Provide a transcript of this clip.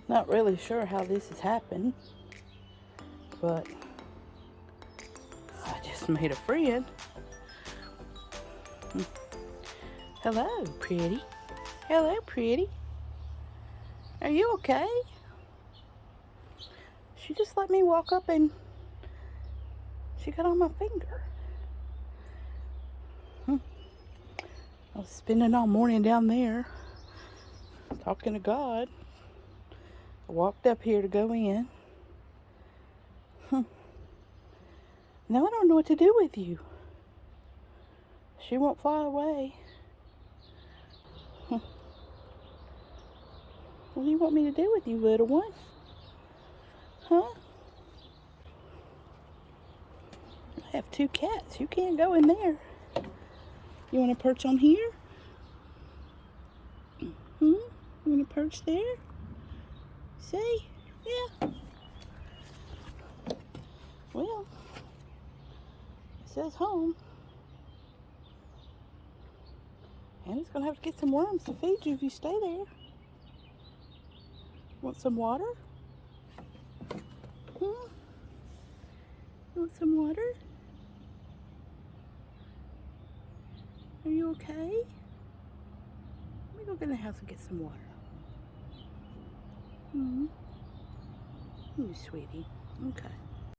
Not really sure how this has happened, but I just made a friend. Hello, pretty. Hello, pretty. Are you okay? She just let me walk up and she got on my finger. I was spending all morning down there talking to God. I walked up here to go in. Now I don't know what to do with you. She won't fly away. What do you want me to do with you, little one? Huh? I have 2 cats. You can't go in there. You want to perch on here? You want to perch there? See? Yeah. Well, it says home. And it's going to have to get some worms to feed you if you stay there. Want some water? Want some water? Are you okay? Let me go in the house and get some water. You sweetie. Okay.